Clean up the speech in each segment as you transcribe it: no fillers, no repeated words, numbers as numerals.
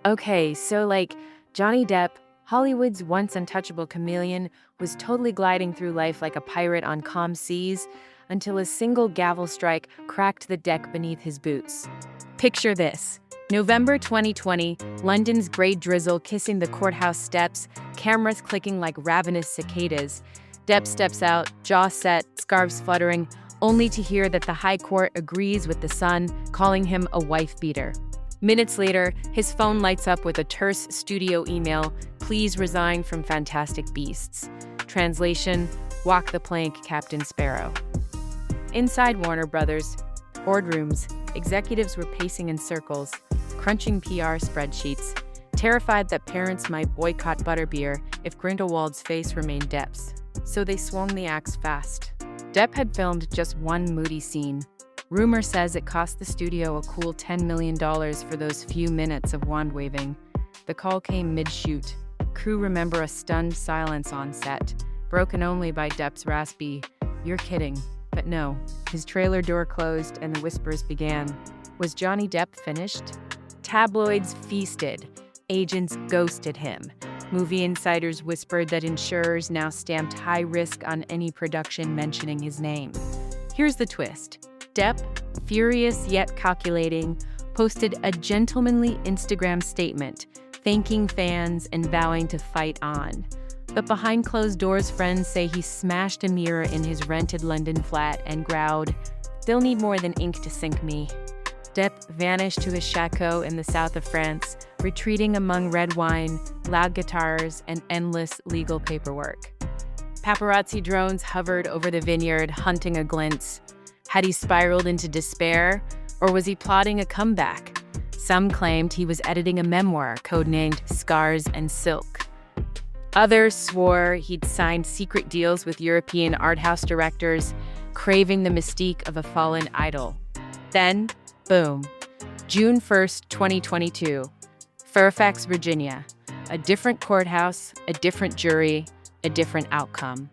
Okay, so Johnny Depp, Hollywood's once untouchable chameleon, was totally gliding through life like a pirate on calm seas until a single gavel strike cracked the deck beneath his boots. Picture this. November 2020, London's grey drizzle kissing the courthouse steps, cameras clicking like ravenous cicadas. Depp steps out, jaw set, scarves fluttering, only to hear that the High Court agrees with the Sun, calling him a wife-beater. Minutes later, his phone lights up with a terse studio email, "Please resign from Fantastic Beasts." Translation, "Walk the plank, Captain Sparrow." Inside Warner Brothers boardrooms, executives were pacing in circles, crunching PR spreadsheets, terrified that parents might boycott Butterbeer if Grindelwald's face remained Depp's. So they swung the axe fast. Depp had filmed just one moody scene. Rumor says it cost the studio a cool $10 million for those few minutes of wand-waving. The call came mid-shoot. Crew remember a stunned silence on set, broken only by Depp's raspy, "You're kidding." But no, his trailer door closed and the whispers began. Was Johnny Depp finished? Tabloids feasted. Agents ghosted him. Movie insiders whispered that insurers now stamped high risk on any production mentioning his name. Here's the twist. Depp, furious yet calculating, posted a gentlemanly Instagram statement, thanking fans and vowing to fight on. But behind closed doors, friends say he smashed a mirror in his rented London flat and growled, "They'll need more than ink to sink me." Depp vanished to his chateau in the south of France, retreating among red wine, loud guitars, and endless legal paperwork. Paparazzi drones hovered over the vineyard, hunting a glimpse. Had he spiraled into despair, or was he plotting a comeback? Some claimed he was editing a memoir codenamed Scars and Silk. Others swore he'd signed secret deals with European art house directors, craving the mystique of a fallen idol. Then, boom, June 1st, 2022, Fairfax, Virginia. A different courthouse, a different jury, a different outcome.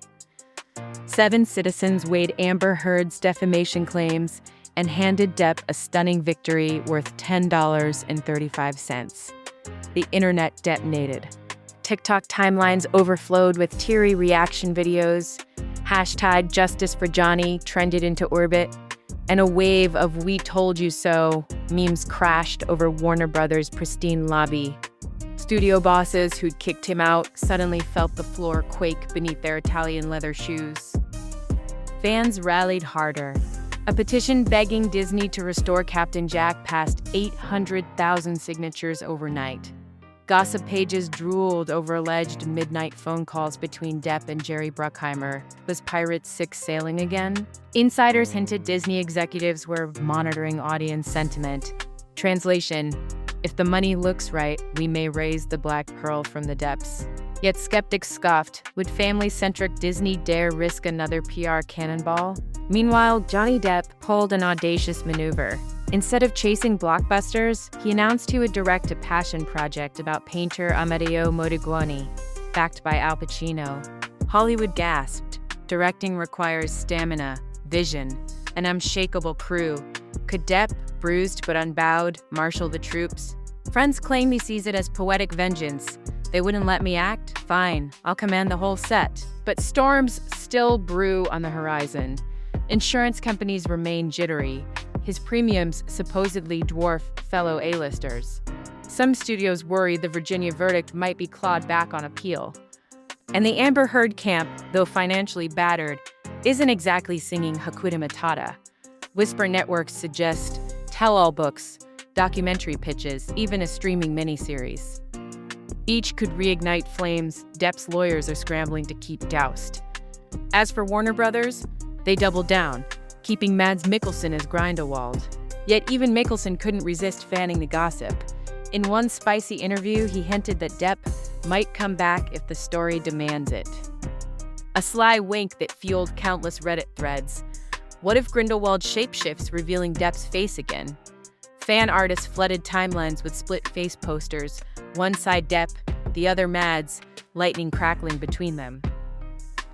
7 citizens weighed Amber Heard's defamation claims and handed Depp a stunning victory worth $10.35. The internet detonated. TikTok timelines overflowed with teary reaction videos. Hashtag Justice for Johnny trended into orbit. And a wave of "We told you so" memes crashed over Warner Brothers' pristine lobby. Studio bosses who'd kicked him out suddenly felt the floor quake beneath their Italian leather shoes. Fans rallied harder. A petition begging Disney to restore Captain Jack passed 800,000 signatures overnight. Gossip pages drooled over alleged midnight phone calls between Depp and Jerry Bruckheimer. Was Pirates 6 sailing again? Insiders hinted Disney executives were monitoring audience sentiment. Translation, if the money looks right, we may raise the black pearl from the depths. Yet skeptics scoffed. Would family-centric Disney dare risk another PR cannonball? Meanwhile, Johnny Depp pulled an audacious maneuver. Instead of chasing blockbusters, he announced he would direct a passion project about painter Amedeo Modigliani, backed by Al Pacino. Hollywood gasped. Directing requires stamina, vision, an unshakable crew. Could Depp, bruised but unbowed, marshal the troops? Friends claim he sees it as poetic vengeance. They wouldn't let me act? Fine, I'll command the whole set. But storms still brew on the horizon. Insurance companies remain jittery. His premiums supposedly dwarf fellow A-listers. Some studios worry the Virginia verdict might be clawed back on appeal. And the Amber Heard camp, though financially battered, isn't exactly singing Hakuna Matata. Whisper networks suggest tell-all books, documentary pitches, even a streaming miniseries. Each could reignite flames Depp's lawyers are scrambling to keep doused. As for Warner Brothers, they doubled down, keeping Mads Mikkelsen as Grindelwald. Yet even Mikkelsen couldn't resist fanning the gossip. In one spicy interview, he hinted that Depp might come back if the story demands it. A sly wink that fueled countless Reddit threads. What if Grindelwald shapeshifts, revealing Depp's face again? Fan artists flooded timelines with split face posters, one side Depp, the other Mads, lightning crackling between them.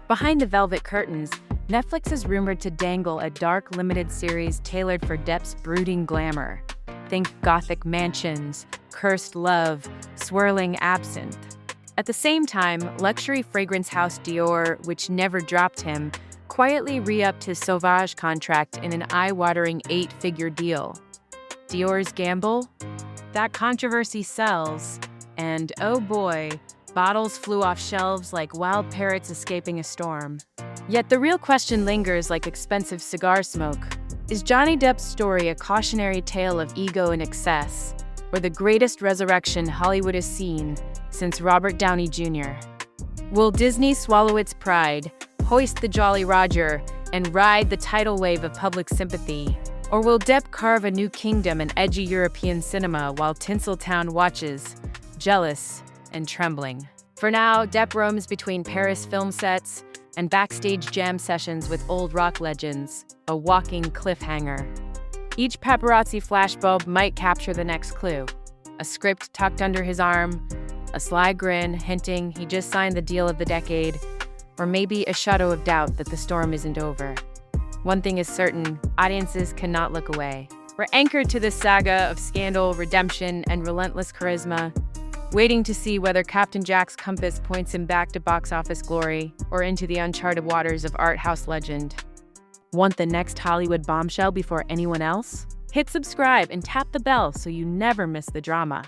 Behind the velvet curtains, Netflix is rumored to dangle a dark limited series tailored for Depp's brooding glamour. Think gothic mansions, cursed love, swirling absinthe. At the same time, luxury fragrance house Dior, which never dropped him, quietly re-upped his Sauvage contract in an eye-watering 8-figure deal. Dior's gamble? That controversy sells. And oh boy, bottles flew off shelves like wild parrots escaping a storm. Yet the real question lingers like expensive cigar smoke. Is Johnny Depp's story a cautionary tale of ego and excess, or the greatest resurrection Hollywood has seen since Robert Downey Jr.? Will Disney swallow its pride, hoist the Jolly Roger, and ride the tidal wave of public sympathy? Or will Depp carve a new kingdom in edgy European cinema while Tinseltown watches, jealous and trembling? For now, Depp roams between Paris film sets and backstage jam sessions with old rock legends, a walking cliffhanger. Each paparazzi flashbulb might capture the next clue. A script tucked under his arm, a sly grin hinting he just signed the deal of the decade, or maybe a shadow of doubt that the storm isn't over. One thing is certain, audiences cannot look away. We're anchored to this saga of scandal, redemption, and relentless charisma, waiting to see whether Captain Jack's compass points him back to box office glory or into the uncharted waters of art house legend. Want the next Hollywood bombshell before anyone else? Hit subscribe and tap the bell so you never miss the drama.